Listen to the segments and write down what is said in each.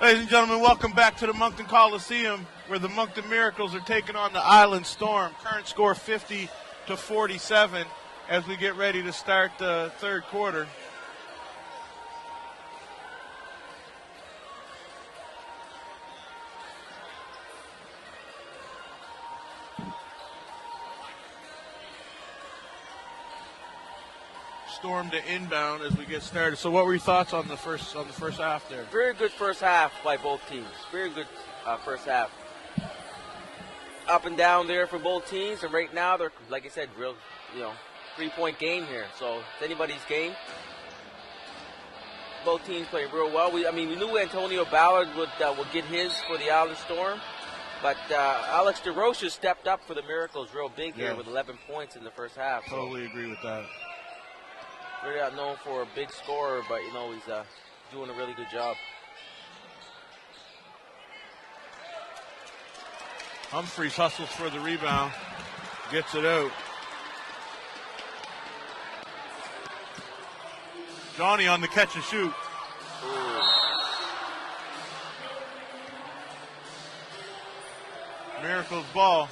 Ladies and gentlemen, welcome back to the Moncton Coliseum, where the Moncton Miracles are taking on the Island Storm. Current score 50-47 as we get ready to start the third quarter. Storm to inbound as we get started. So what were your thoughts on the first half there? Very good first half by both teams. Very good first half. Up and down there for both teams, and right now they're, like I said, real, 3-point game here. So it's anybody's game. Both teams play real well. We knew Antonio Ballard would get his for the Island Storm, but Alex DeRocha stepped up for the Miracles real big here with 11 points in the first half. Totally agree with that. Really not known for a big scorer, but he's doing a really good job. Humphreys hustles for the rebound, gets it out. Johnny on the catch and shoot. Ooh. Miracles ball.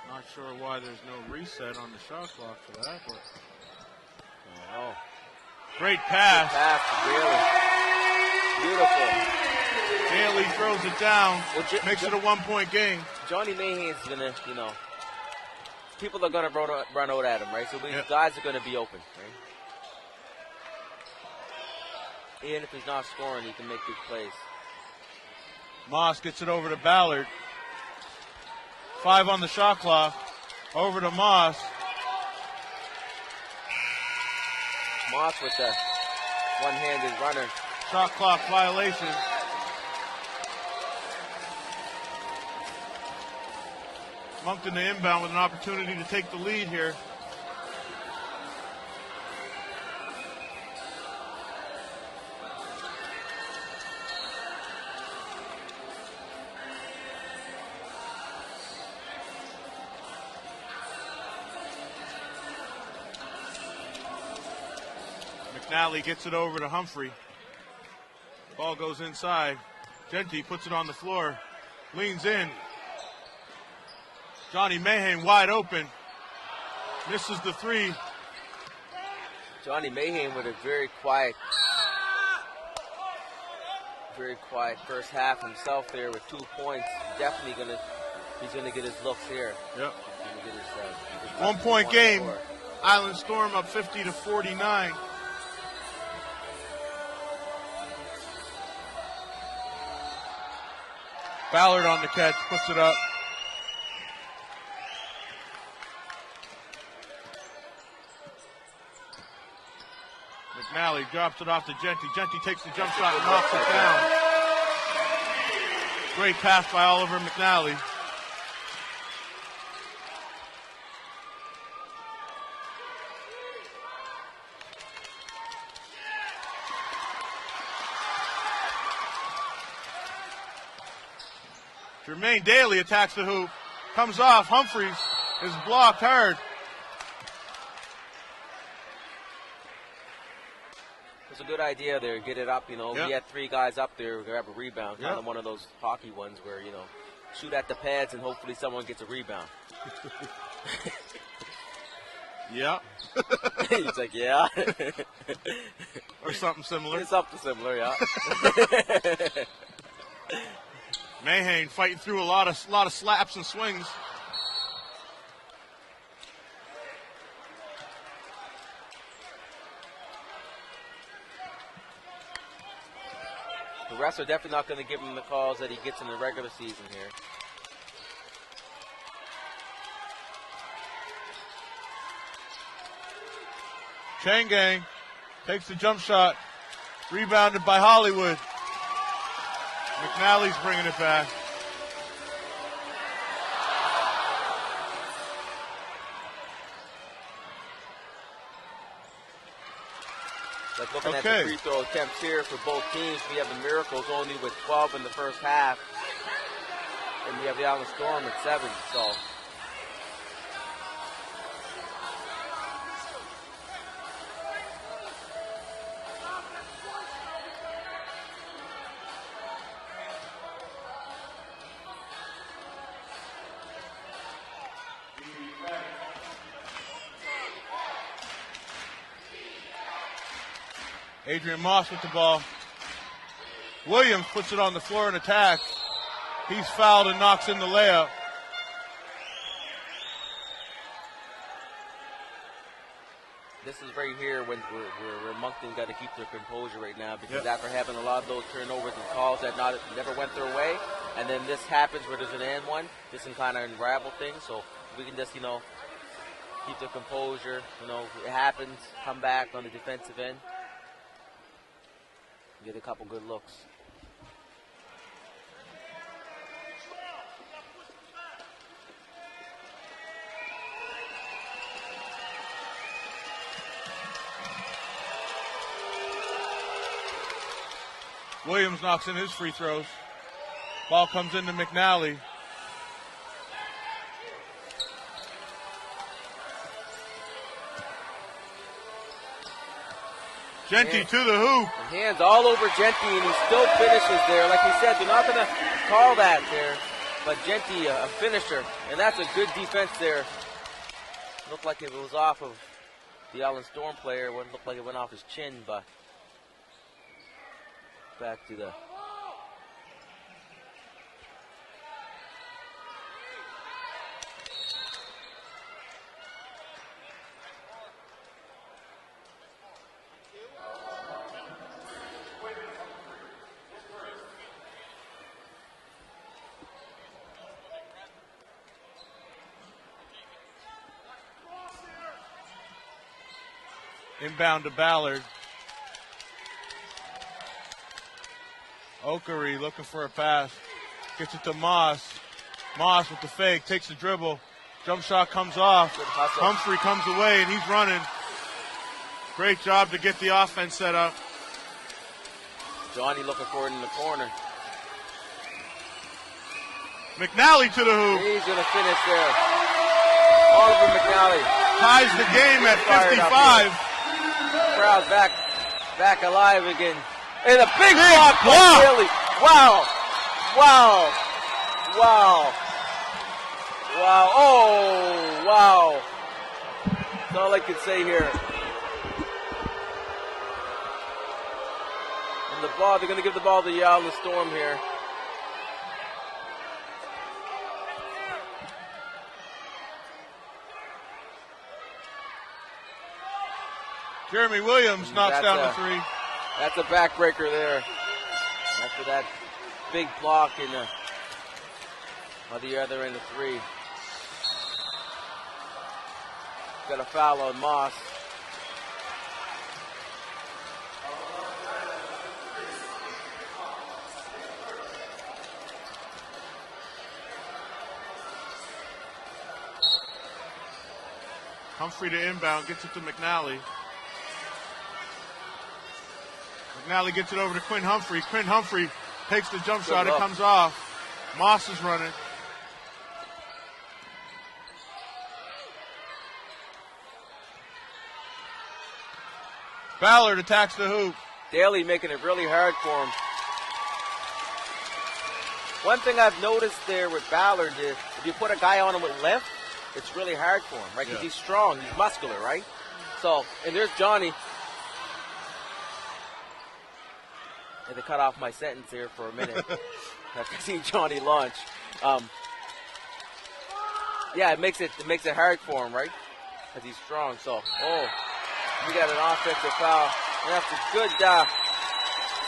Not sure why there's no reset on the shot clock for that, but great pass. Good pass, Bailey. Beautiful. Bailey throws it down, makes it a 1-point game. Johnny Mahan's gonna, people are gonna run out at him, right? So these guys are gonna be open, right? Even if he's not scoring, he can make big plays. Moss gets it over to Ballard. 5 on the shot clock. Over to Moss. Moss with the one-handed runner. Shot clock violation. Moncton to inbound with an opportunity to take the lead here. McNally gets it over to Humphrey. Ball goes inside. Genty puts it on the floor. Leans in. Johnny Mahan wide open. Misses the three. Johnny Mahan with a very quiet first half himself there with 2 points. He's gonna get his looks here. Yep. He's gonna get his 1-point game. Island Storm up 50-49. Ballard on the catch, puts it up. McNally drops it off to Genty. Genty takes the jump shot and knocks it down. Great pass by Oliver McNally. Jermaine Daly attacks the hoop. Comes off. Humphreys is blocked hard. It's a good idea there. Get it up, He had 3 guys up there. Grab a rebound. Kind of one of those hockey ones where, shoot at the pads and hopefully someone gets a rebound. Yeah. He's like, yeah. Or something similar. Something similar, yeah. Mahan fighting through a lot of slaps and swings. The refs are definitely not going to give him the calls that he gets in the regular season here. Chain gang takes the jump shot. Rebounded by Hollywood. McNally's bringing it back. Like looking at the free throw attempts here for both teams, we have the Miracles only with 12 in the first half. And we have the Island Storm at 7. So Adrian Moss with the ball. Williams puts it on the floor and attacks. He's fouled and knocks in the layup. this is right here when where Moncton got to keep their composure right now, because after having a lot of those turnovers and calls that never went their way, and then this happens where there's an and one, this can kind of unravel things. So we can just, keep the composure. It happens, come back on the defensive end, get a couple good looks. Williams knocks in his free throws. Ball comes into McNally. Genty to the hoop. Hands all over Genty, and he still finishes there. Like we said, they're not going to call that there. But Genty, a finisher, and that's a good defense there. Looked like it was off of the Island Storm player. It looked like it went off his chin, but back to the inbound to Ballard. Okery looking for a pass. Gets it to Moss. Moss with the fake, takes the dribble. Jump shot comes off. Humphrey comes away and he's running. Great job to get the offense set up. Johnny looking for it in the corner. McNally to the hoop. He's going to finish there. Oliver McNally. Ties the game at 55. Crowd back alive again. And a big block by Daly. Wow. Wow. Wow. Wow. Oh, wow. That's all I can say here. And the ball, they're going to give the ball to the Island Storm here. Jeremy Williams knocks down the three. That's a backbreaker there. After that big block on the other end of three. Got a foul on Moss. Humphrey to inbound, gets it to McNally. McNally gets it over to Quinn Humphrey. Quinn Humphrey takes the jump shot. It comes off. Moss is running. Ballard attacks the hoop. Daly making it really hard for him. One thing I've noticed there with Ballard is if you put a guy on him with left, it's really hard for him, right? Because he's strong, he's muscular, right? So, and there's Johnny. I had to cut off my sentence here for a minute after seeing Johnny launch. Yeah, it makes it hard for him, right? Because he's strong. So, we got an offensive foul. And that's a good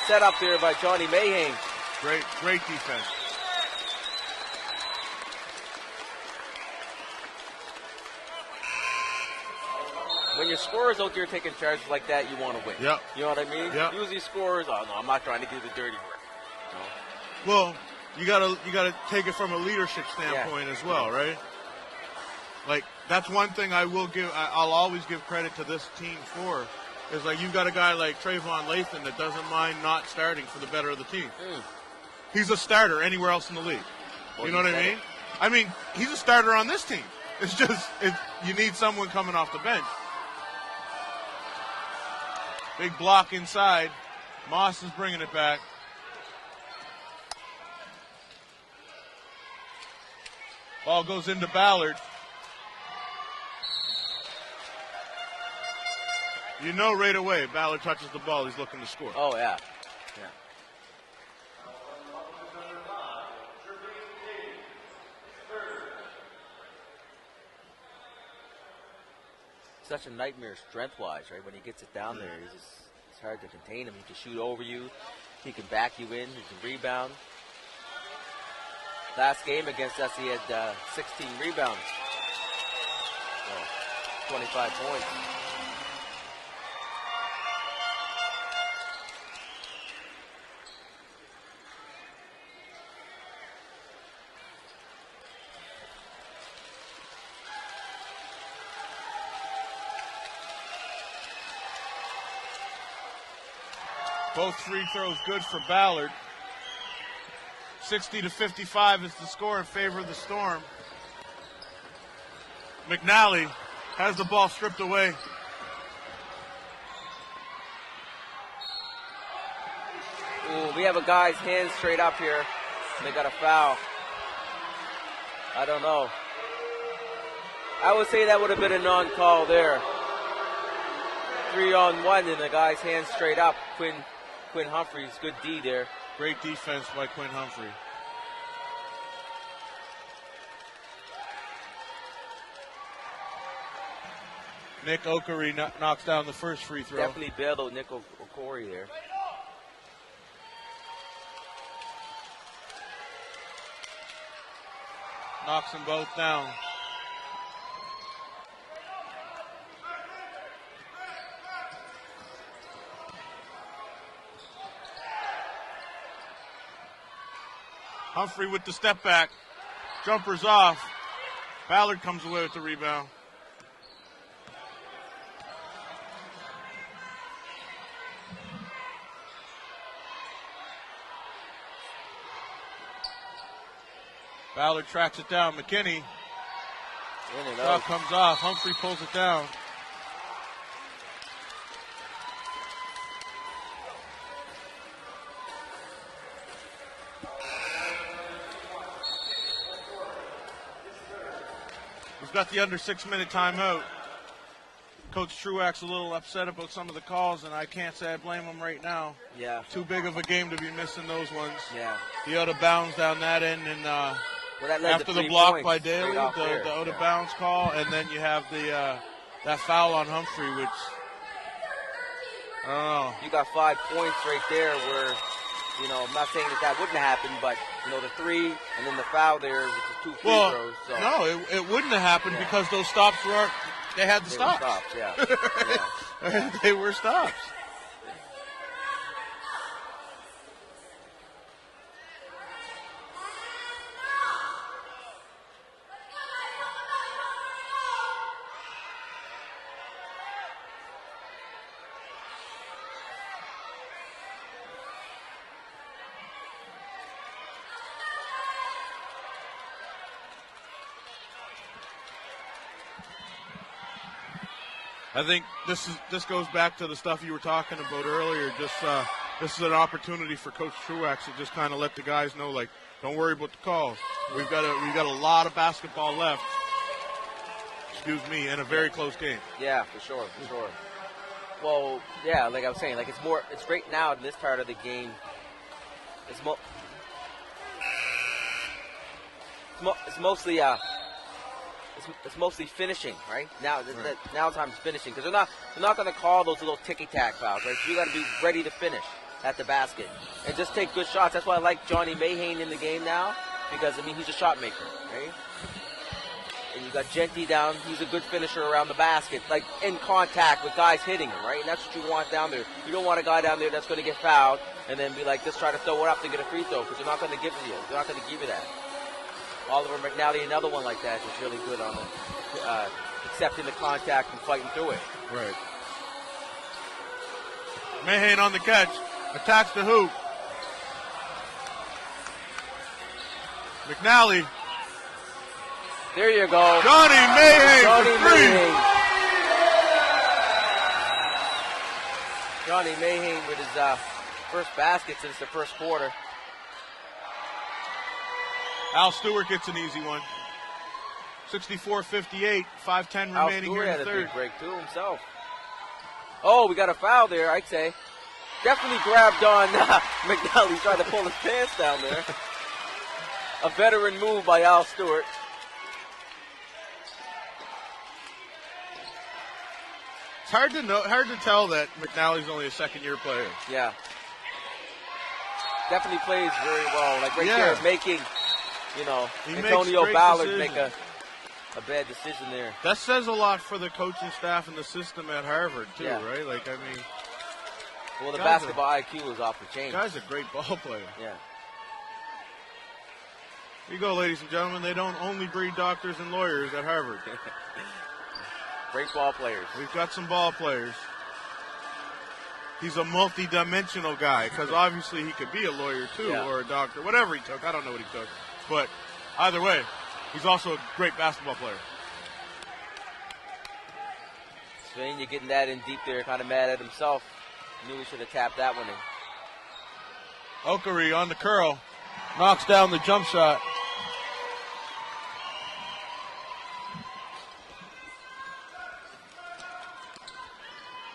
setup there by Johnny Mayhew. Great defense. when your scorer's out there taking charges like that, you want to win. Yep. You know what I mean? Yep. Usually scorers, oh no, I'm not trying to do the dirty work. No. Well, you gotta take it from a leadership standpoint as well, right? Like, that's one thing I'll always give credit to this team for, is like, you've got a guy like Trayvon Lathan that doesn't mind not starting for the better of the team. He's a starter anywhere else in the league. You know what I mean? I mean, he's a starter on this team. It's just, you need someone coming off the bench. Big block inside. Moss is bringing it back. Ball goes into Ballard. You know right away, Ballard touches the ball, he's looking to score. Oh, yeah. Such a nightmare strength-wise, right? When he gets it down there, it's hard to contain him. He can shoot over you. He can back you in. He can rebound. Last game against us, he had 16 rebounds. So, 25 points. Both free throws good for Ballard. 60-55 is the score in favor of the Storm. McNally has the ball stripped away. Ooh, we have a guy's hands straight up here. They got a foul. I don't know. I would say that would have been a non-call there. 3-on-1 and the guy's hands straight up. Quinn Humphreys, good D there. Great defense by Quinn Humphrey. Nick Okori knocks down the first free throw. Definitely bailed out Nick Okori there. Knocks them both down. Humphrey with the step back. Jumper's off. Ballard comes away with the rebound. Ballard tracks it down. McKinney. Shot comes off. Humphrey pulls it down. We've got the under 6-minute timeout. Coach Truax's a little upset about some of the calls, and I can't say I blame him right now. Yeah. Too big of a game to be missing those ones. Yeah. He out of bounds down that end, and after the block by Daly, the out of bounds call, and then you have the that foul on Humphrey, which I don't know. You got 5 points right there where, you know, I'm not saying that wouldn't happen, but, you know, the three and then the foul there with the 2 free throws. So. No, it wouldn't have happened because those stops they had the stops. Yeah. They were stops. I think this goes back to the stuff you were talking about earlier. This is an opportunity for Coach Truax to just kind of let the guys know, like, don't worry about the calls. We've got a lot of basketball left. Excuse me, and a very close game. Yeah, for sure. Well, yeah, like I was saying, like it's right now in this part of the game. It's mostly it's mostly finishing, right? Now time is finishing because they're not going to call those little ticky-tack fouls, right? So you got to be ready to finish at the basket and just take good shots. That's why I like Johnny Mayhane in the game now because, I mean, he's a shot maker, right? And you got Genty down. He's a good finisher around the basket, like in contact with guys hitting him, right? And that's what you want down there. You don't want a guy down there that's going to get fouled and then be like, just try to throw it up to get a free throw, because they're not going to give it to you. They're not going to give you that. Oliver McNally, another one like that, is really good on the, accepting the contact and fighting through it. Right. Mahane on the catch. Attacks the hoop. McNally. There you go. Johnny Mahane for three. Johnny Mahane with his first basket since the first quarter. Al Stewart gets an easy one. 64-58, 5:10 remaining here in the third. Al Stewart had a big break too himself. Oh, we got a foul there, I'd say. Definitely grabbed on McNally, trying to pull his pants down there. A veteran move by Al Stewart. It's hard to tell that McNally's only a second-year player. Yeah. Definitely plays very well. Like right there, making, Antonio Ballard make a bad decision there. That says a lot for the coaching staff and the system at Harvard, too, right? Like, I mean. Well, the basketball IQ is off the chain. Guy's a great ball player. Yeah. Here you go, ladies and gentlemen. They don't only breed doctors and lawyers at Harvard. Great ball players. We've got some ball players. He's a multi-dimensional guy, because obviously he could be a lawyer, too, or a doctor, whatever he took. I don't know what he took. But either way, he's also a great basketball player. Swain, you're getting that in deep there, kind of mad at himself. Knew he should have tapped that one in. Okari on the curl. Knocks down the jump shot.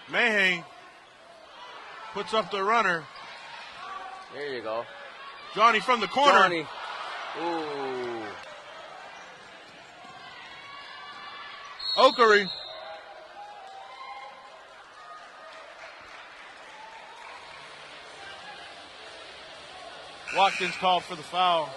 Mahane puts up the runner. There you go. Johnny from the corner. Johnny. Ooh. Okari. Watkins called for the foul.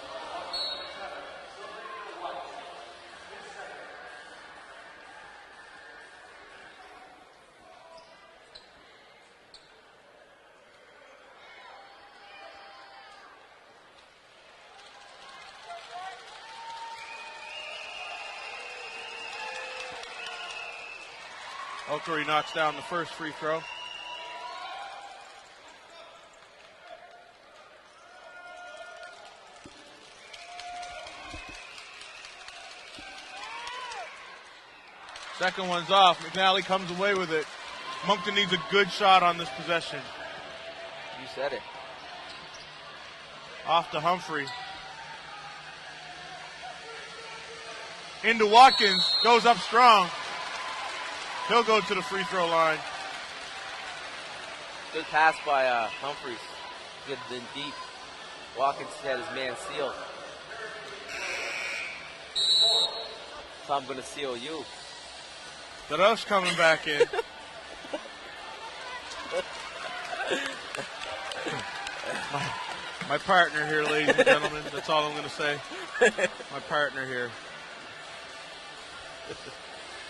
Okari knocks down the first free throw. Second one's off. McNally comes away with it. Moncton needs a good shot on this possession. You said it. Off to Humphrey. Into Watkins. Goes up strong. He'll go to the free throw line. Good pass by Humphreys. Good and deep. Watkins had his man sealed. So I'm going to seal you. Darosh coming back in. my partner here, ladies and gentlemen. That's all I'm going to say. My partner here.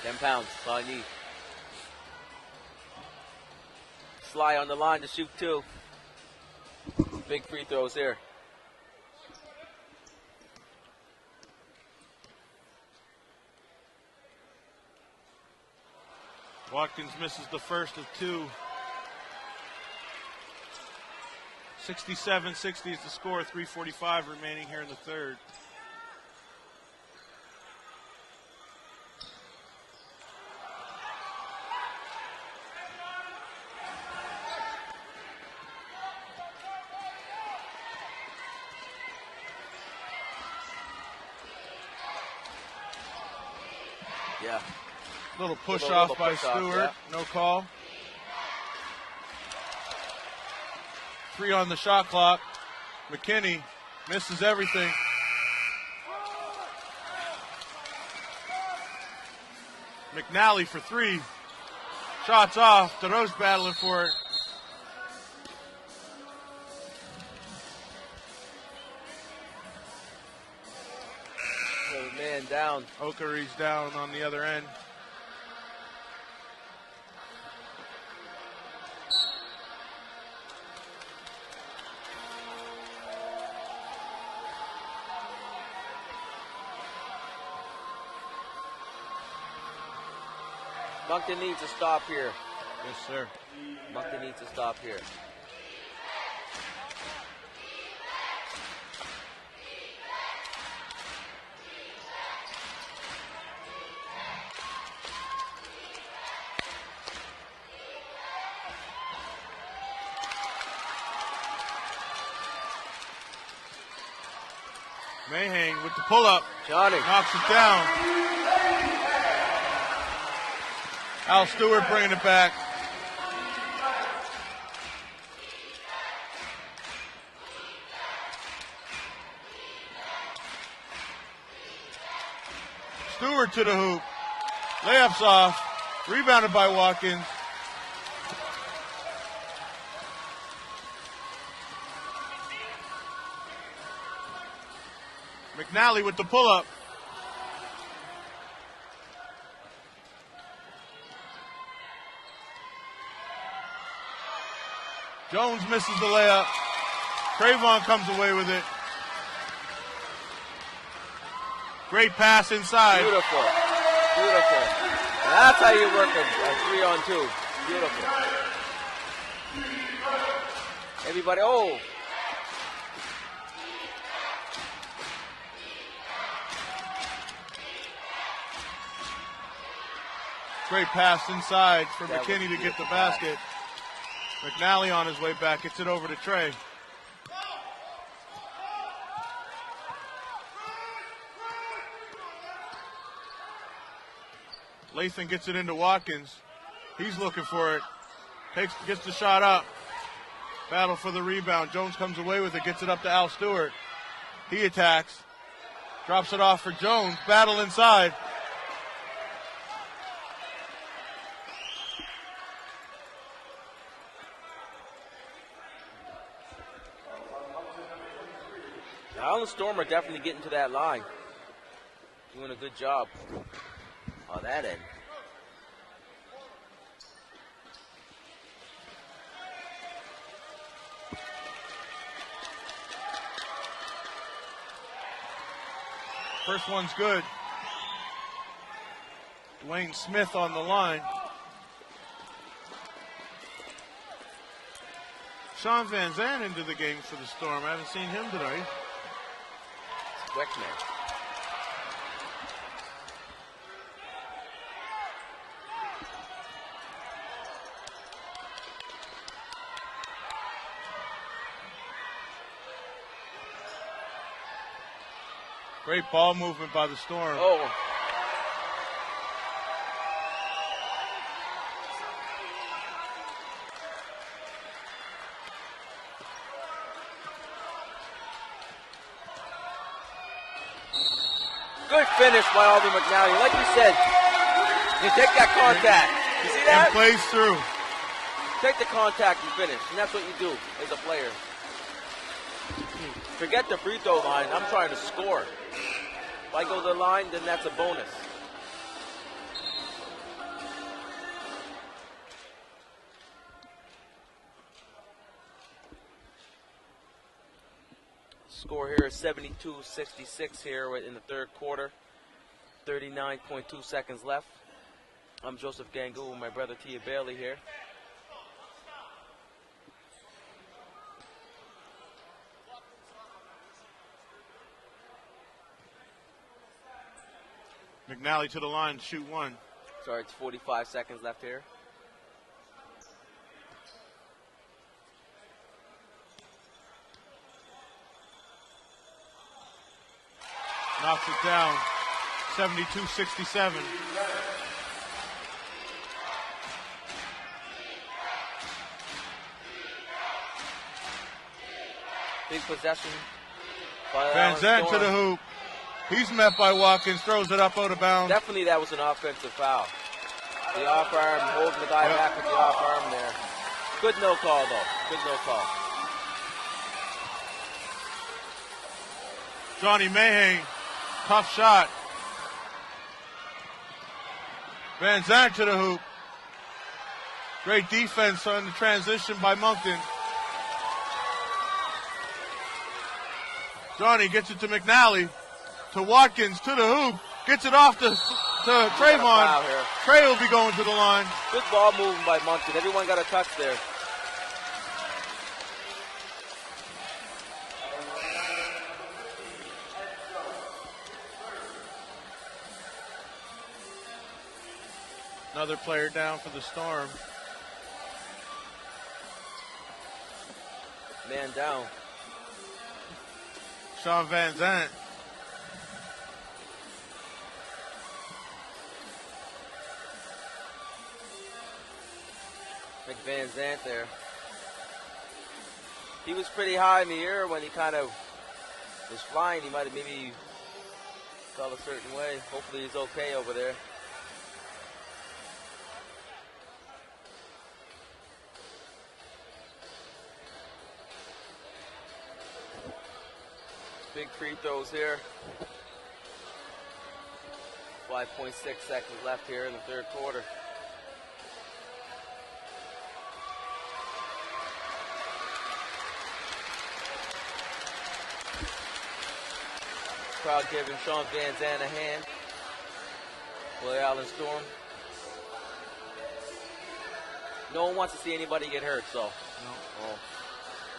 10 pounds, that's all I need. Sly on the line to shoot two. Big free throws here. Watkins misses the first of two. 67-60 is the score. 3:45 remaining here in the third. Yeah. Little push off by Stewart. No call. 3 on the shot clock. McKinney misses everything. McNally for 3. Shots off. DeRose battling for it. So, man, down. Okary's down on the other end. Moncton needs to stop here. Yes, sir. Moncton needs to stop here. Mayhang with the pull-up. Johnny knocks it down. Al Stewart bringing it back. Stewart to the hoop. Layups off. Rebounded by Watkins. McNally with the pull-up. Jones misses the layup. Cravon comes away with it. Great pass inside. Beautiful. Beautiful. And that's how you work a 3-on-2. Beautiful. Everybody, oh. Great pass inside for That McKinney was to get the pass. basket. McNally on his way back, gets it over to Trey. Lathan gets it into Watkins. He's looking for it. Gets the shot up. Battle for the rebound. Jones comes away with it, gets it up to Al Stewart. He attacks. Drops it off for Jones. Battle inside. Island Storm are definitely getting to that line. Doing a good job on that end. First one's good. Dwayne Smith on the line. Sean Van Zandt into the game for the Storm. I haven't seen him today. Quick man. Great ball movement by the Storm. Oh. Good finish by Alvin McNally. Like we said, you take that contact. You see that? And plays through. Take the contact and finish. And that's what you do as a player. Forget the free throw line. I'm trying to score. If I go to the line, then that's a bonus. Score here is 72-66 here in the third quarter. 39.2 seconds left. I'm Joseph Gangu with my brother Tia Bailey here. McNally to the line, shoot one. Sorry, it's 45 seconds left here. Knocks it down, 72-67. Big possession. by Van Zandt to Storm. the hoop. He's met by Watkins, throws it up out of bounds. Definitely that was an offensive foul. The off arm, holding the guy back with the off arm there. Good no call though. Good no call. Johnny Mayhang, tough shot. Van Zandt to the hoop. Great defense on the transition by Moncton. Johnny gets it to McNally. To Watkins, to the hoop. Gets it off to Trayvon. Trey will be going to the line. Good ball moving by Moncton. Everyone got a touch there. Another player down for the Storm. Man down. Sean Van Zandt. Van Zandt there. He was pretty high in the air when he kind of was flying. He might have maybe felt a certain way. Hopefully he's okay over there. Big free throws here. 5.6 seconds left here in the third quarter. Crowd giving Sean Van Zandt a hand. Willie Allen Storm. No one wants to see anybody get hurt, so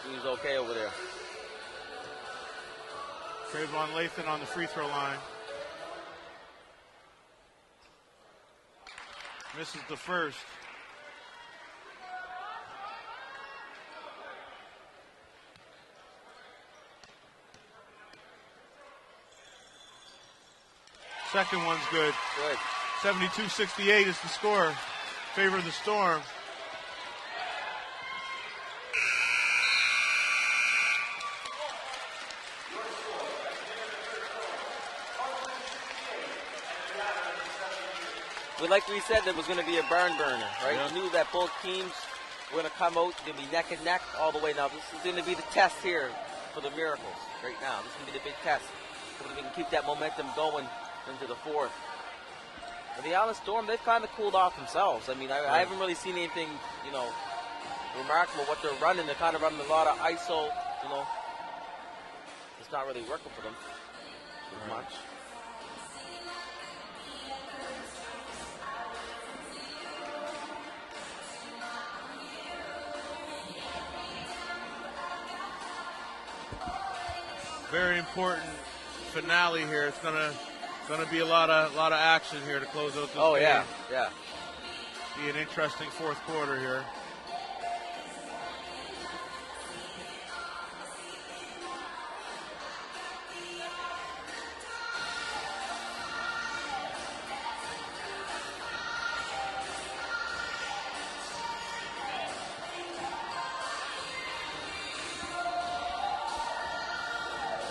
he was okay over there. Trayvon Lathan on the free throw line. Misses the first. Second one's good. Good. 72-68 is the score. Favor of the Storm. Like we said, there was going to be a barn burner, right? Yeah. We knew that both teams were going to come out, going to be neck and neck all the way. Now, this is going to be the test here for the Miracles right now. This is going to be the big test. So we can keep that momentum going into the fourth. And the Allen Storm, they've kind of cooled off themselves. I mean, I haven't really seen anything, remarkable what they're running. They're kind of running a lot of ISO, It's not really working for them too much. Very important finale here. It's gonna be a lot of action here to close out this game. yeah. Be an interesting fourth quarter here.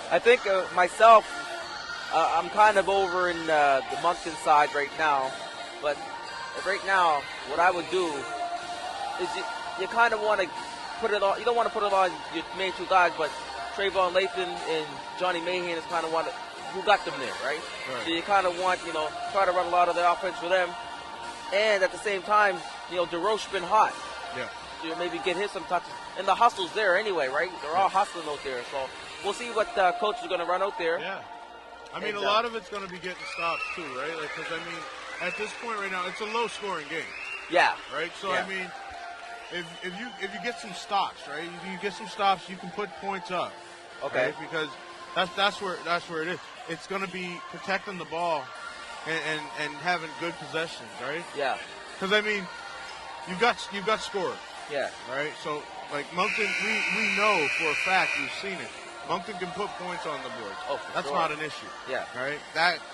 I think myself, I'm kind of over in the Moncton side right now. But right now, what I would do is you kind of want to put it on. You don't want to put it on your main two guys, but Trayvon Lathan and Johnny Mahan is kind of who got them there, right? So you kind of want, try to run a lot of the offense for them. And at the same time, DeRoche been hot. Yeah. So maybe get him some touches. And the hustle's there anyway, right? They're all hustling out there. So we'll see what coach is going to run out there. Yeah. I mean, a lot of it's going to be getting stops too, right? Because, at this point right now, it's a low-scoring game. Yeah. Right? So, yeah. if you get some stops, right? You get some stops, you can put points up. Okay. Right? Because that's where it is. It's going to be protecting the ball and having good possessions, right? Yeah. Because, you've got scorers. Yeah. Right? So, Moncton, we know for a fact, we've seen it. Moncton can put points on the board. Oh, for That's sure. not an issue. Yeah. Right?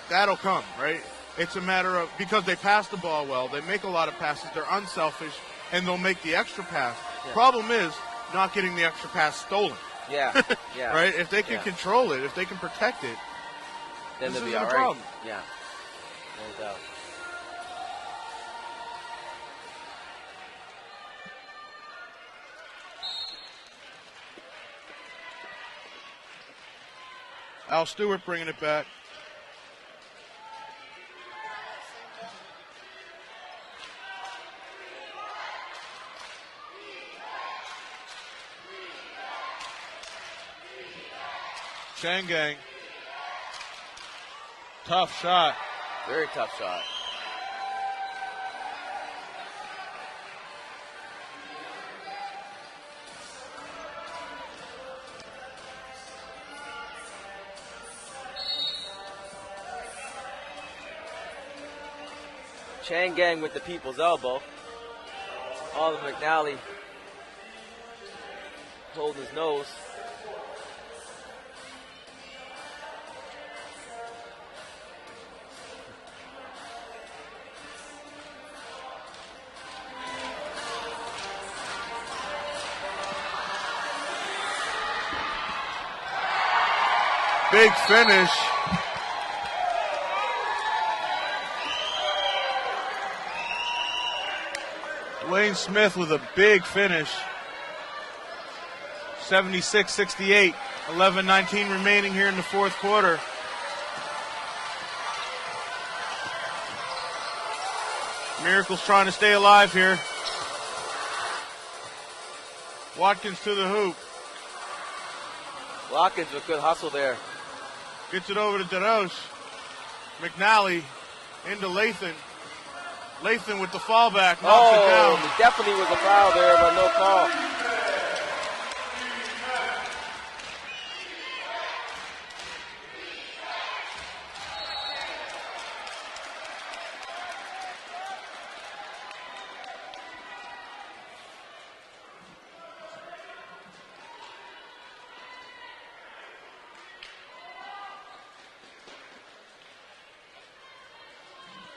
That'll come, right? It's a matter of, because they pass the ball well, they make a lot of passes, they're unselfish, and they'll make the extra pass. Yeah. Problem is not getting the extra pass stolen. Yeah. Yeah. Right? If they can control it, if they can protect it, then they'll be all right. Problem. Yeah. No doubt. Al Stewart bringing it back. Shangang. Tough shot. Very tough shot. Shangang with the people's elbow. Oliver McNally holding his nose. Big finish. Dwayne Smith with a big finish. 76-68. 11-19 remaining here in the fourth quarter. Miracle's trying to stay alive here. Watkins to the hoop. Watkins with good hustle there. Gets it over to DeRoche. McNally into Lathan. Lathan with the fallback, knocks it down. There definitely was a foul there, but no call.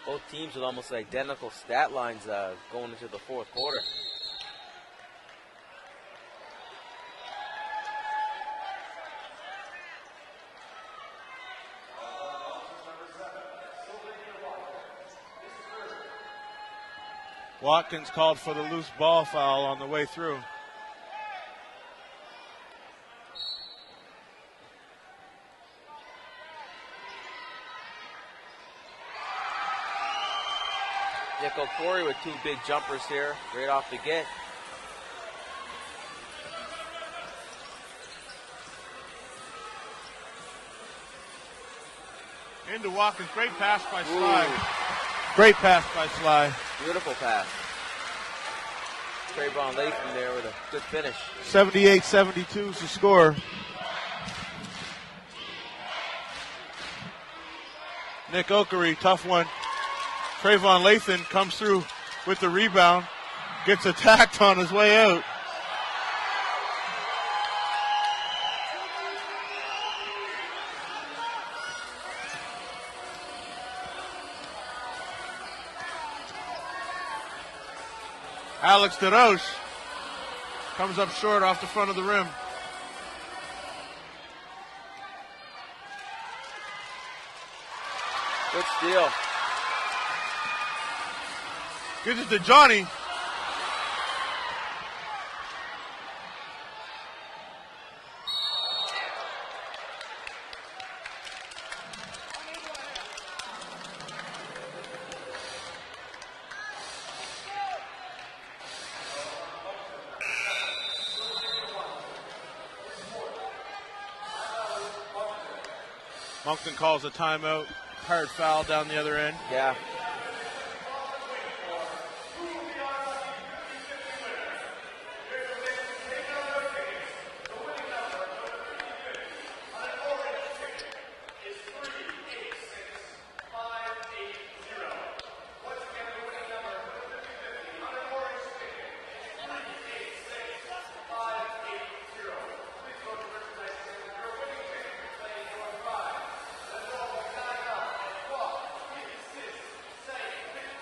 Both teams with almost identical stat lines going into the fourth quarter. Watkins called for the loose ball foul on the way through. Nick Okori with two big jumpers here, right off the get. Into Watkins, great pass by Sly. Great pass by Sly. Beautiful pass. Trayvon Lathan there with a good finish. 78-72 is the score. Nick Okori, tough one. Trayvon Lathan comes through with the rebound, gets attacked on his way out. Alex DeRoche comes up short off the front of the rim. Good steal. Gives it to Johnny. Moncton calls a timeout. Hard foul down the other end. Yeah.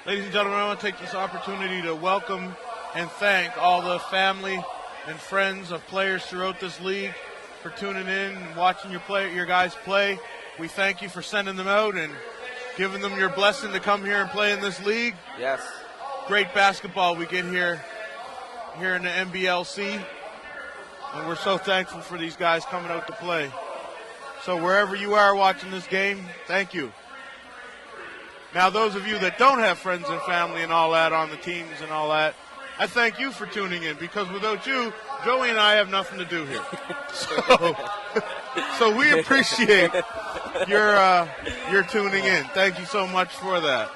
Ladies and gentlemen, I want to take this opportunity to welcome and thank all the family and friends of players throughout this league for tuning in and watching your guys play. We thank you for sending them out and giving them your blessing to come here and play in this league. Yes. Great basketball we get here in the NBLC, and we're so thankful for these guys coming out to play. So wherever you are watching this game, thank you. Now, those of you that don't have friends and family and all that on the teams and all that, I thank you for tuning in, because without you, Joey and I have nothing to do here. So we appreciate your tuning in. Thank you so much for that.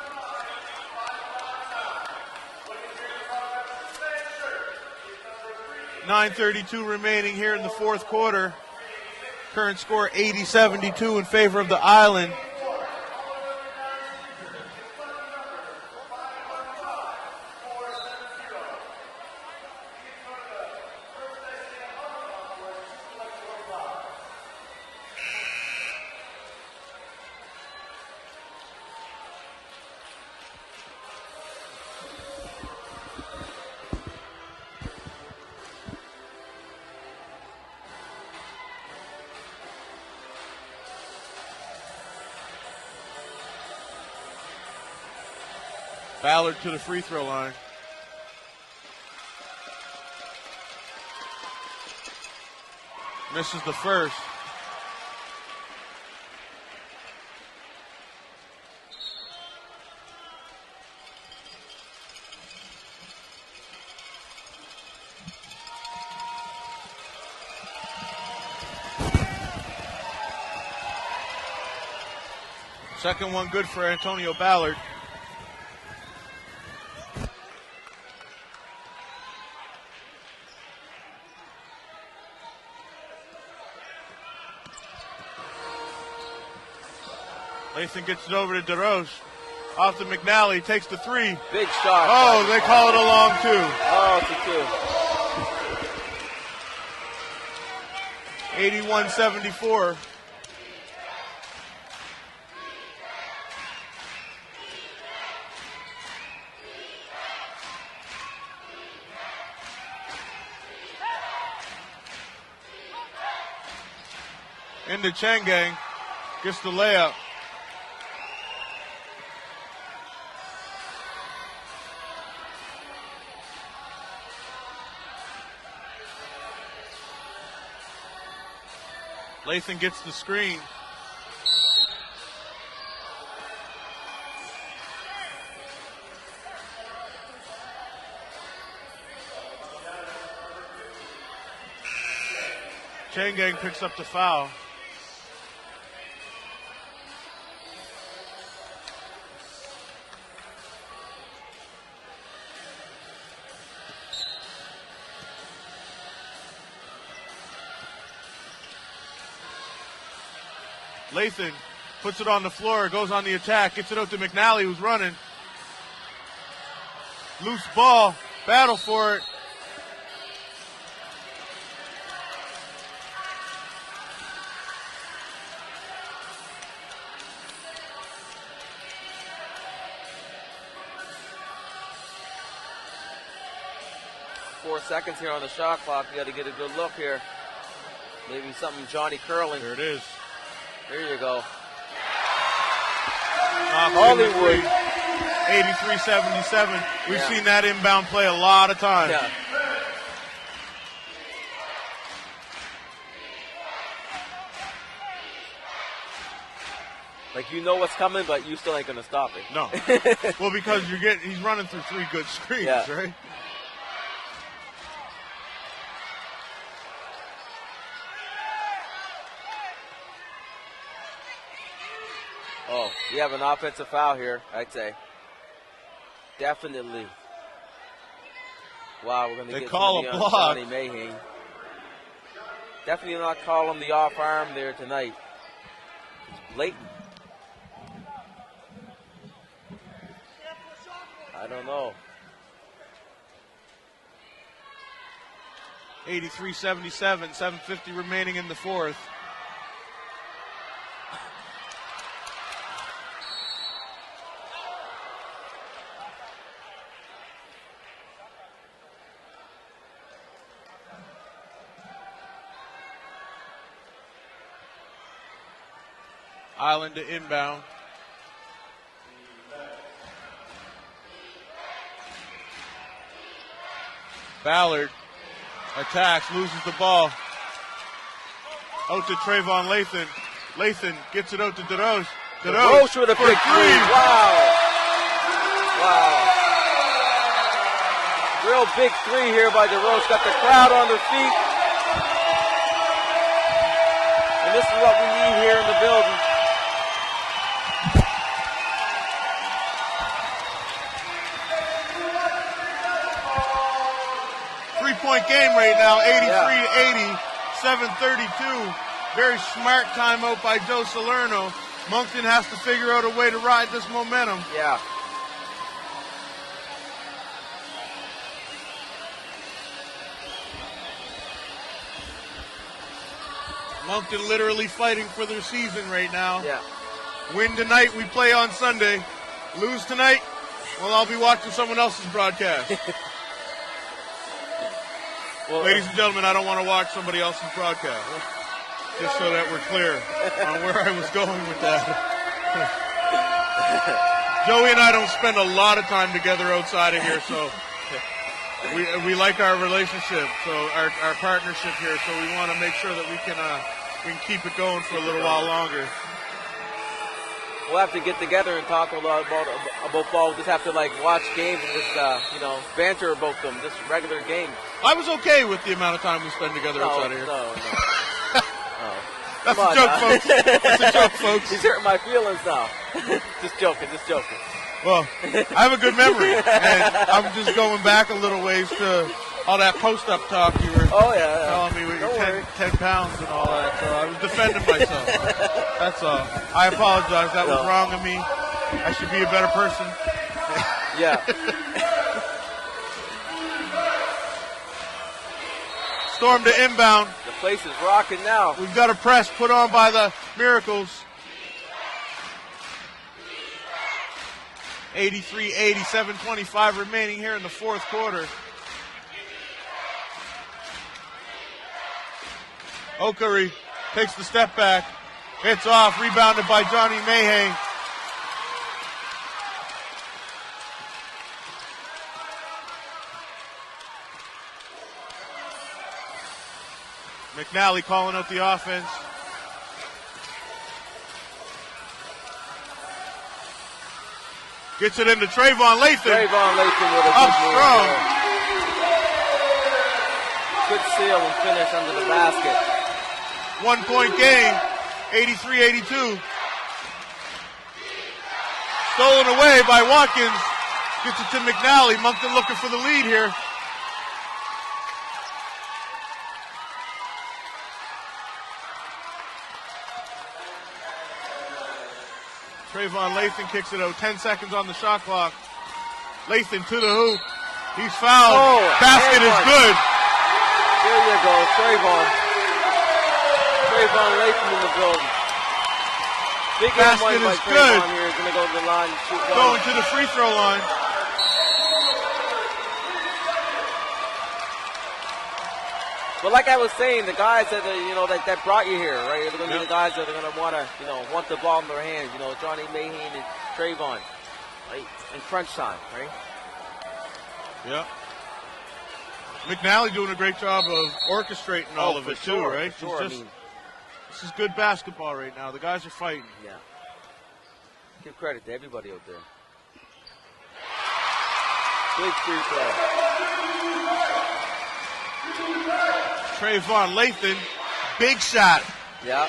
.932 remaining here in the fourth quarter. Current score 80-72 in favor of the Island. Ballard to the free throw line. Misses the first. Second one good for Antonio Ballard. Lathan gets it over to DeRoche. Off to McNally, takes the three. Big shot. Oh, they call it a long two. Oh, it's a two. 81-74. Into Changang. Gets the layup. Lathan gets the screen. Changang picks up the foul. Lathan puts it on the floor, goes on the attack, gets it out to McNally, who's running. Loose ball, battle for it. .4 seconds here on the shot clock. You got to get a good look here. Maybe something Johnny curling. There it is. There you go. Hollywood. 83-77. We've seen that inbound play a lot of times. Yeah. Like, you know what's coming, but you still ain't going to stop it. No. Well, because he's running through three good screens, right? Oh, you have an offensive foul here, I'd say. Definitely. Wow, we're going to get call a block. Johnny Mayhew. Definitely not calling the off arm there tonight. It's blatant. I don't know. 83-77, 7:50 remaining in the fourth. Island to inbound. Ballard attacks, loses the ball. Out to Trayvon Lathan. Lathan gets it out to DeRoche. DeRoche with a big three. Wow. Wow. real big three here by DeRoche. Got the crowd on their feet. And this is what we need here in the building. Three-point game right now, 83-80, 7:32. Very smart timeout by Joe Salerno. Moncton has to figure out a way to ride this momentum. Yeah. Moncton literally fighting for their season right now. Yeah. Win tonight, we play on Sunday. Lose tonight, well, I'll be watching someone else's broadcast. Well, ladies and gentlemen, I don't want to watch somebody else's broadcast. Just so that we're clear on where I was going with that. Joey and I don't spend a lot of time together outside of here, so we like our relationship, so our partnership here, so we want to make sure that we can keep it going for a little while longer. We'll have to get together and talk a lot about ball. We'll just have to watch games and just banter about them, just regular games. I was okay with the amount of time we spend together outside of here. No. That's a joke, folks. That's a joke, folks. He's hurting my feelings now. Just joking. Well, I have a good memory, and I'm just going back a little ways to all that post-up talk you were telling me with your 10 pounds and all that, so I was defending myself. That's all. I apologize. That was wrong of me. I should be a better person. Yeah. Storm to inbound. The place is rocking now. We've got a press put on by the Miracles. 83-80, 7:25 remaining here in the fourth quarter. Okari takes the step back. It's off, rebounded by Johnny Mayhay. McNally calling out the offense. Gets it into Trayvon Lathan. Trayvon Lathan with a up good strong. Good seal and finish under the basket. 1 point game, 83-82. Stolen away by Watkins. Gets it to McNally. Moncton looking for the lead here. Trayvon Lathan kicks it out. 10 seconds on the shot clock. Lathan to the hoop. He's fouled. Basket is good. There you go, Trayvon. Trayvon Lathan in the building. Big Basket is good. Here is going to go to the line and shoot. Going to the free throw line. But like I was saying, the guys that that brought you here, right? They're going to be the guys that are going to want the ball in their hands. Johnny Mayhay and Trayvon, right? In crunch time, right? Yeah. McNally doing a great job of orchestrating all of it too, right? Sure. This is good basketball right now. The guys are fighting. Yeah. Give credit to everybody out there. Big free throw. Trayvon Lathan, big shot. Yeah.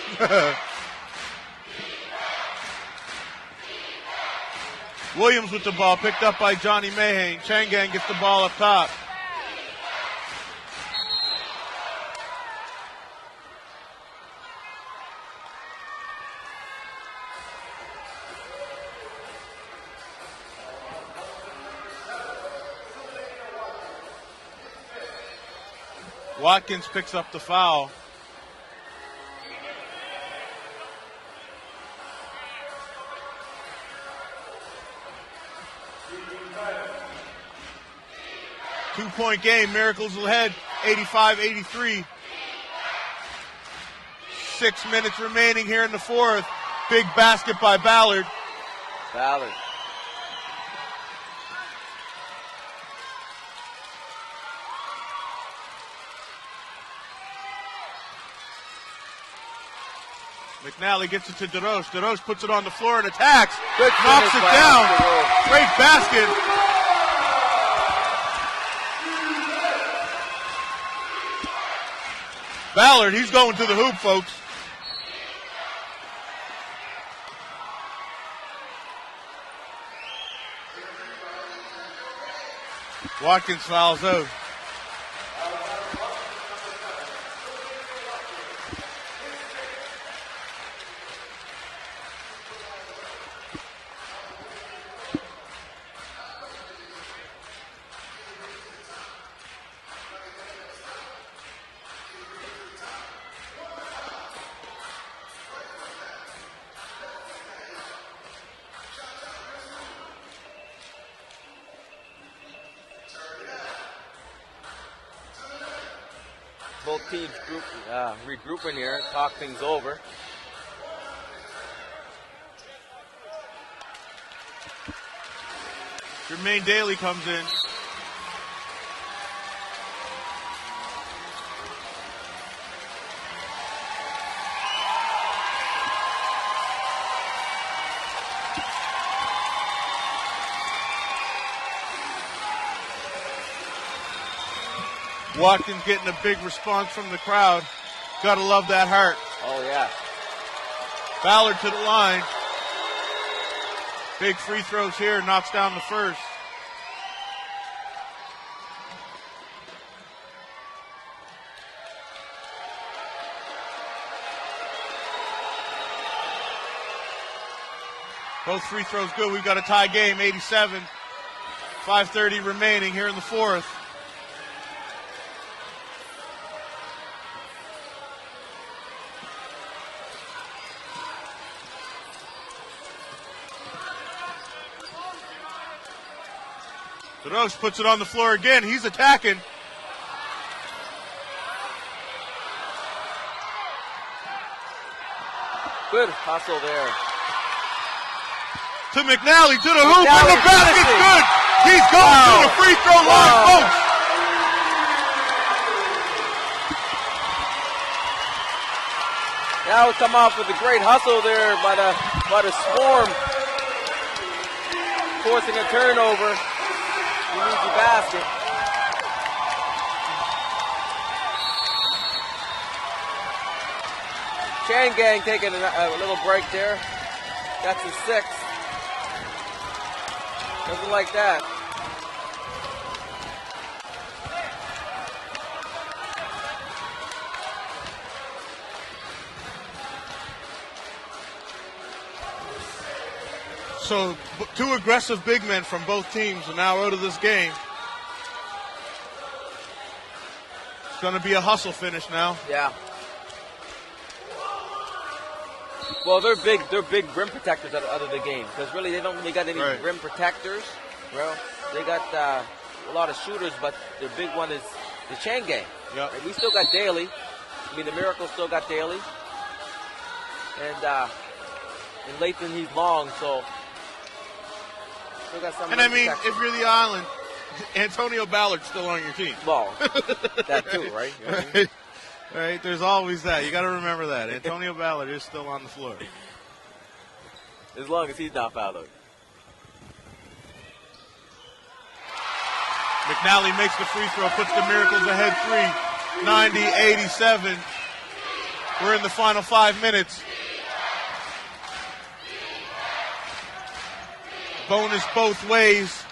Williams with the ball, picked up by Johnny Mayhay. Changang gets the ball up top. Watkins picks up the foul. Two-point game. Miracles ahead, 85-83. 6 minutes remaining here in the fourth. Big basket by Ballard. Ballard. McNally gets it to DeRoche. DeRoche puts it on the floor and attacks. Good knocks it down. Great basket. Ballard, he's going to the hoop, folks. Watkins fouls out. Both teams regrouping here, talk things over. Jermaine Daly comes in. Watkins getting a big response from the crowd. Gotta love that heart. Oh, yeah. Ballard to the line. Big free throws here, knocks down the first. Both free throws good. We've got a tie game, 87. 5:30 remaining here in the fourth. Roche puts it on the floor again. He's attacking. Good hustle there. To McNally, to the hoop, and the basket's good. He's going to the free throw line, folks. Now we come off with a great hustle there by the Swarm, forcing a turnover. He needs the basket. Chain Gang taking a little break there. That's his sixth. Doesn't like that. So, two aggressive big men from both teams are now out of this game. It's going to be a hustle finish now. Yeah. Well, they're big rim protectors out of the game because really they don't really got any rim protectors. Well, they got a lot of shooters, but their big one is the Chain Gang. Yep. Right? We still got Daly. I mean, the Miracles still got Daly, and Lathan, he's long, so. And I mean, if you're the Island, Antonio Ballard's still on your team. Well, that too, right? You know what I mean? Right, there's always that. You got to remember that. Antonio Ballard is still on the floor. As long as he's not fouled out. McNally makes the free throw, puts the Miracles ahead 90-87. We're in the final 5 minutes. Bonus both ways.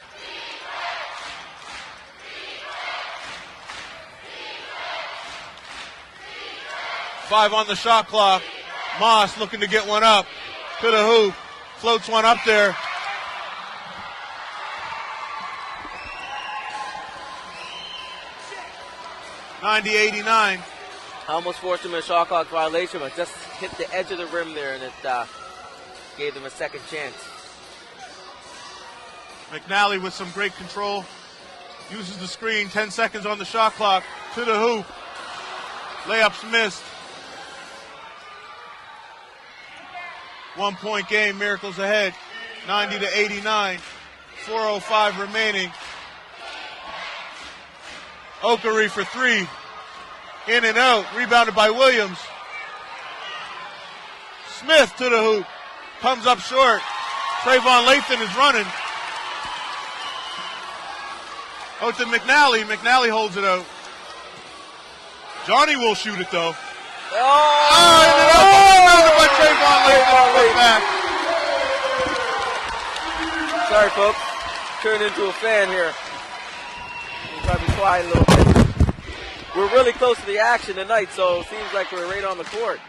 Five on the shot clock. Moss looking to get one up to the hoop. Floats one up there. (90-89). Almost forced him a shot clock violation, but just hit the edge of the rim there, and it gave them a second chance. McNally with some great control. Uses the screen. 10 seconds on the shot clock. To the hoop. Layups missed. 1 point game. Miracles ahead. 90-89. 4:05 remaining. Okari for three. In and out. Rebounded by Williams. Smith to the hoop. Comes up short. Trayvon Lathan is running. Out to McNally. McNally holds it out. Johnny will shoot it, though. Oh! Ended up by Trayvon Lathan. Sorry, folks. Turned into a fan here. We'll try to be quiet a little bit. We're really close to the action tonight, so it seems like we're right on the court.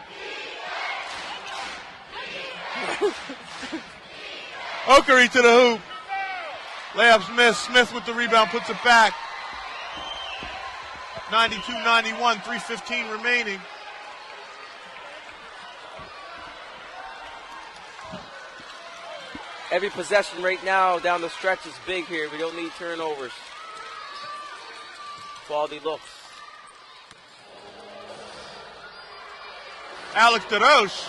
Okery to the hoop. Layups missed. Smith with the rebound, puts it back. 92-91, 3:15 remaining. Every possession right now down the stretch is big here. We don't need turnovers. Quality looks. Alex DeRoche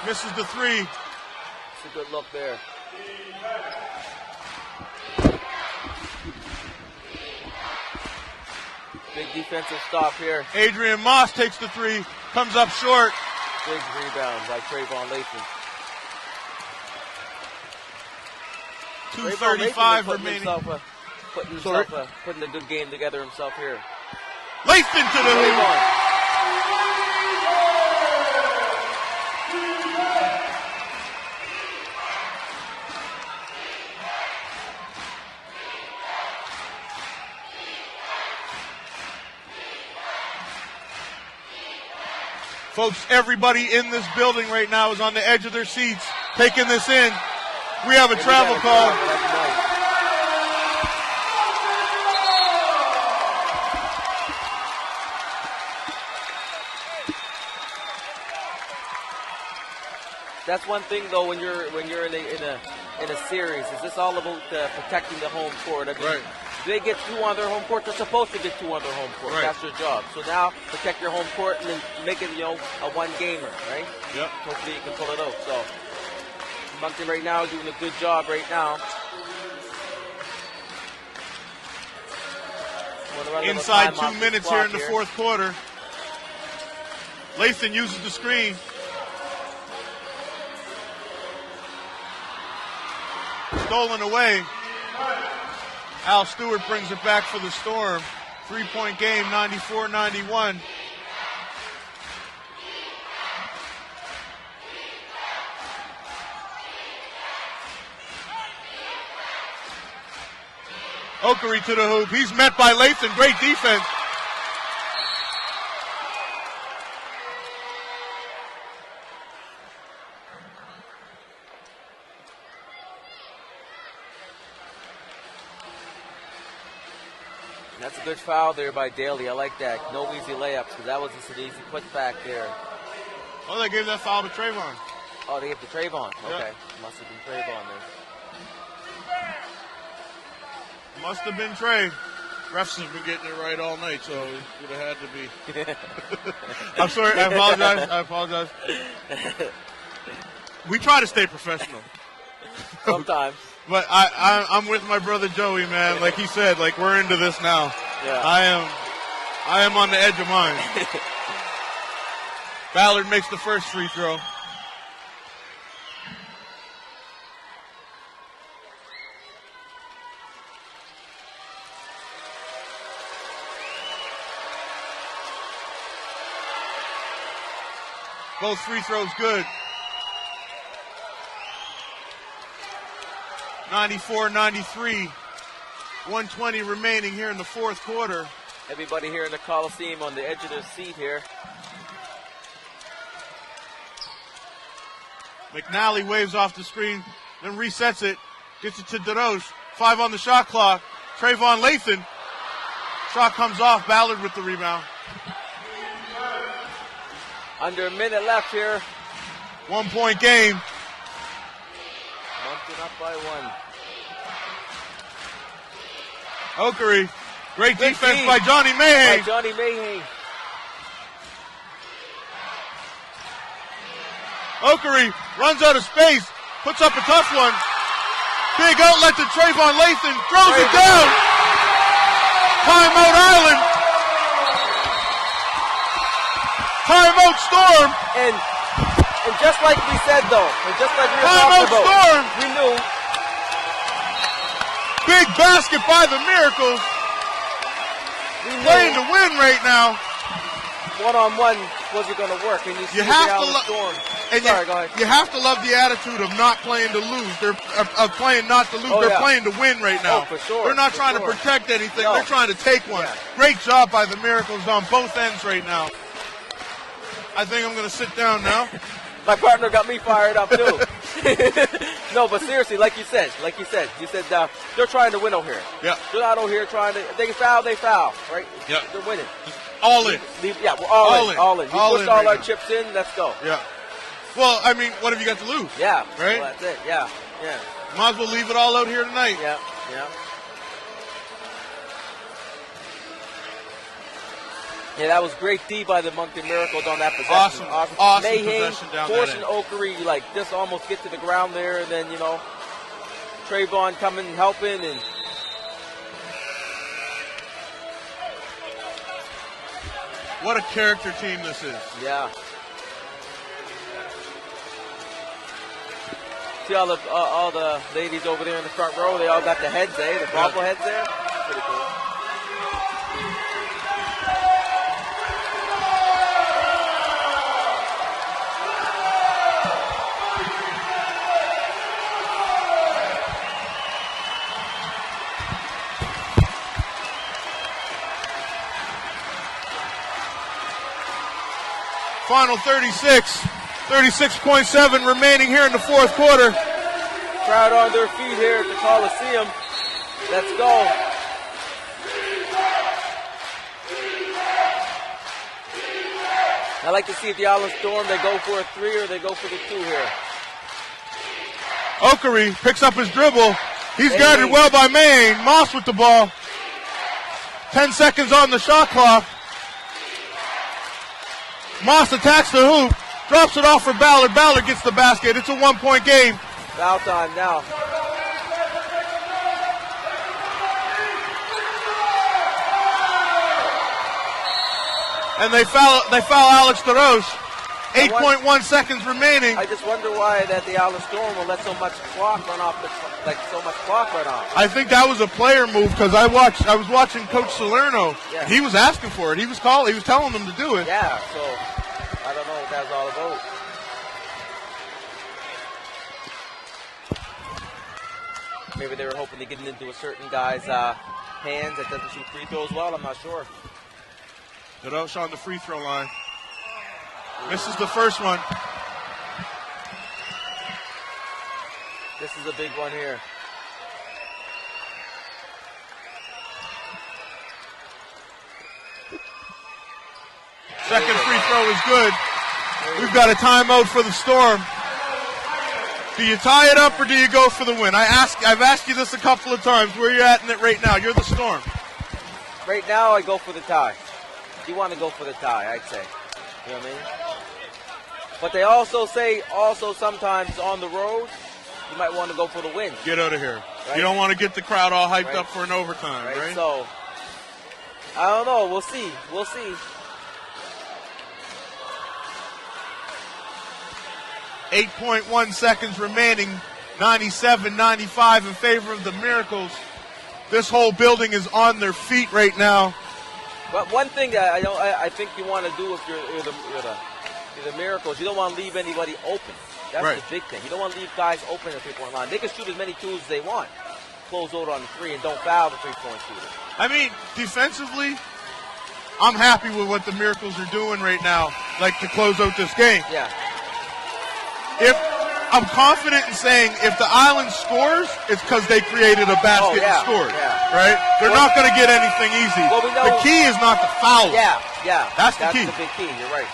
misses the three. It's a good look there. Big defensive stop here. Adrian Moss takes the three, comes up short. Big rebound by Trayvon Lathan. 2:35 remaining. Putting a good game together himself here. Lathan to the hoop. Folks, everybody in this building right now is on the edge of their seats, taking this in. We have a travel call. That's one thing, though, when you're in a series. Is this all about protecting the home court? I mean, right. They get two on their home court. They're supposed to get two on their home court. Right. That's their job. So now protect your home court and then make it, a one gamer, right? Yep. Hopefully you can pull it out. So Moncton right now doing a good job right now. Inside 2 minutes here in the fourth quarter. Lathan uses the screen. Stolen away. Al Stewart brings it back for the Storm. 3-point game, 94-91. Okery to the hoop. He's met by Lathan. Great defense. That's a good foul there by Daly. I like that. No easy layups, because that was just an easy putback there. Oh, they gave that foul to Trayvon. Oh, they gave it to Trayvon. Yeah. Okay. Must have been Trayvon there. Must have been Trey. Refs have been getting it right all night, so it would have had to be. I'm sorry. I apologize. We try to stay professional. Sometimes. But I'm with my brother Joey, man. Like he said, like we're into this now. Yeah. I am on the edge of mine. Ballard makes the first free throw. Both free throws good. 94-93. 120 remaining here in the fourth quarter. Everybody here in the Coliseum on the edge of their seat here. McNally waves off the screen, then resets it. Gets it to DeRoche. 5 on the shot clock. Trayvon Lathan. Shot comes off. Ballard with the rebound. Under a minute left here. 1 point game. Moncton up by 1. Okery. Great Good defense team by Johnny Mayhay. By Johnny Mayhay. Okery runs out of space. Puts up a tough one. Big outlet to Trayvon Lathan. Throws it down. Timeout Island. Timeout Storm. And just like we said, though, and just like we were Timeout talking about, Storm. we knew. Big basket by the Miracles. Playing to win right now. one-on-one wasn't going to work. And you have to Storm. And Sorry, go ahead. You have to love the attitude of not playing to lose. They're playing not to lose. They're playing to win right now. Oh, for sure. They're not trying to protect anything. No. They're trying to take one. Yeah. Great job by the Miracles on both ends right now. I think I'm going to sit down now. My partner got me fired up too. No, but seriously, like you said, they're trying to win over here. Yeah. They're not over here trying to. If they foul, right? Yeah. They're winning. All in. Yeah, we're all in. We pushed all right our now. chips in. Let's go. Yeah. Well, I mean, what have you got to lose? Yeah. Right? Well, that's it. Yeah. Might as well leave it all out here tonight. Yeah. Yeah, that was great D by the Moncton Miracles on that possession. Awesome Mayhem possession down forcing that end. Okery, like, just almost get to the ground there, and then, Trayvon coming and helping, and What a character team this is. yeah. See all the ladies over there in the front row, they all got the heads, the bobbleheads there. Pretty cool. Final 36.7 remaining here in the fourth quarter. Crowd on their feet here at the Coliseum. Let's go. I like to see if the Island Storm, they go for a 3 or they go for the 2 here. Okery picks up his dribble. He's guarded well by Maine. Moss with the ball. 10 seconds on the shot clock. Moss attacks the hoop, drops it off for Ballard. Ballard gets the basket. It's a 1-point game. Foul time now. And they foul Alex DeRoche. 8.1 seconds remaining. I just wonder why that the Island Storm will let so much clock run off. I think that was a player move because I was watching Coach Salerno. Yeah. He was asking for it. He was telling them to do it. Yeah, so I don't know what that's all about. Maybe they were hoping to get it into a certain guy's hands that doesn't shoot free throws well. I'm not sure. DeRoche on the free throw line. Misses the first one. This is a big one here. Second free throw is good. We've got a timeout for the Storm. Do you tie it up or do you go for the win? I've asked you this a couple of times. Where are you at in it right now? You're the Storm. Right now, I go for the tie. You want to go for the tie, I'd say. You know what I mean? But they also say, sometimes on the road, you might want to go for the win. Get out of here. Right? You don't want to get the crowd all hyped up for an overtime, right? So, I don't know. We'll see. 8.1 seconds remaining. 97-95 in favor of the Miracles. This whole building is on their feet right now. But one thing that I think you want to do if you're the Miracles, you don't want to leave anybody open. That's the big thing. You don't want to leave guys open at the three-point line. They can shoot as many twos as they want. Close out on the 3 and don't foul the three-point shooter. I mean, defensively, I'm happy with what the Miracles are doing right now, like to close out this game. Yeah. If I'm confident in saying if the Island scores, it's because they created a basket and scored. Yeah. Right? They're not going to get anything easy. Well, we know, the key is not to foul. Yeah. That's the key. That's the big key. You're right.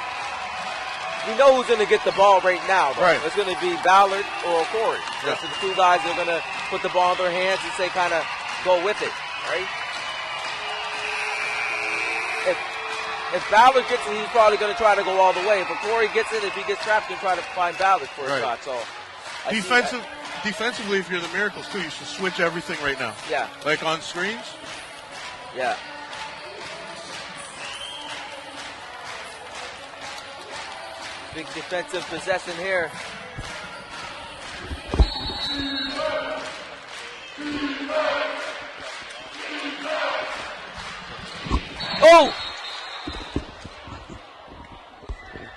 We know who's going to get the ball right now, though. Right. It's going to be Ballard or Corey. Those are the two guys that are going to put the ball in their hands and say kind of go with it, right? If Ballard gets it, he's probably going to try to go all the way. If Corey gets it, if he gets trapped, he'll try to find Ballard for a shot. So, defensively, if you're the Miracles, too, you should switch everything right now. Yeah. Like on screens. Yeah. Big defensive possession here. Oh!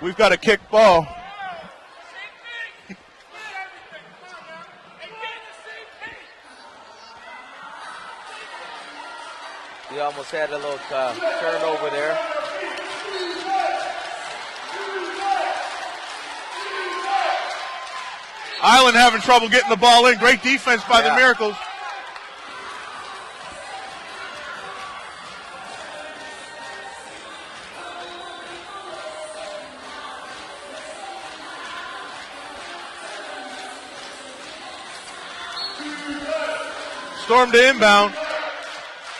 We've got a kick ball. We almost had a little turnover there. Island having trouble getting the ball in. Great defense by the Miracles. Storm to inbound.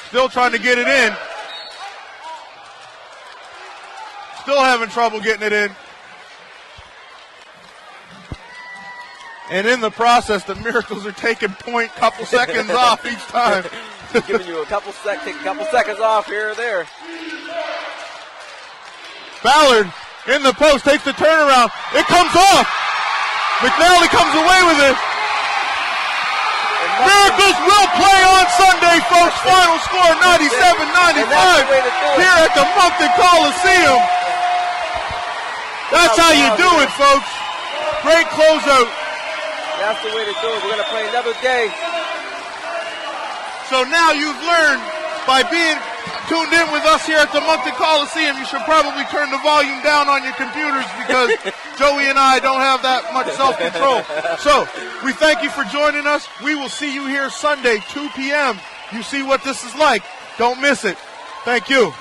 Still trying to get it in. Still having trouble getting it in. And in the process, the Miracles are taking point, couple seconds off each time. Giving you a couple seconds off here or there. Ballard in the post, takes the turnaround. It comes off. McNally comes away with it. Miracles will play on Sunday, folks. Final score 97-95 here at the Moncton Coliseum. That's how you do it, folks. Great closeout. That's the way to do it. We're going to play another day. So now you've learned by being tuned in with us here at the Moncton Coliseum, you should probably turn the volume down on your computers because Joey and I don't have that much self-control. So we thank you for joining us. We will see you here Sunday, 2 p.m. You see what this is like. Don't miss it. Thank you.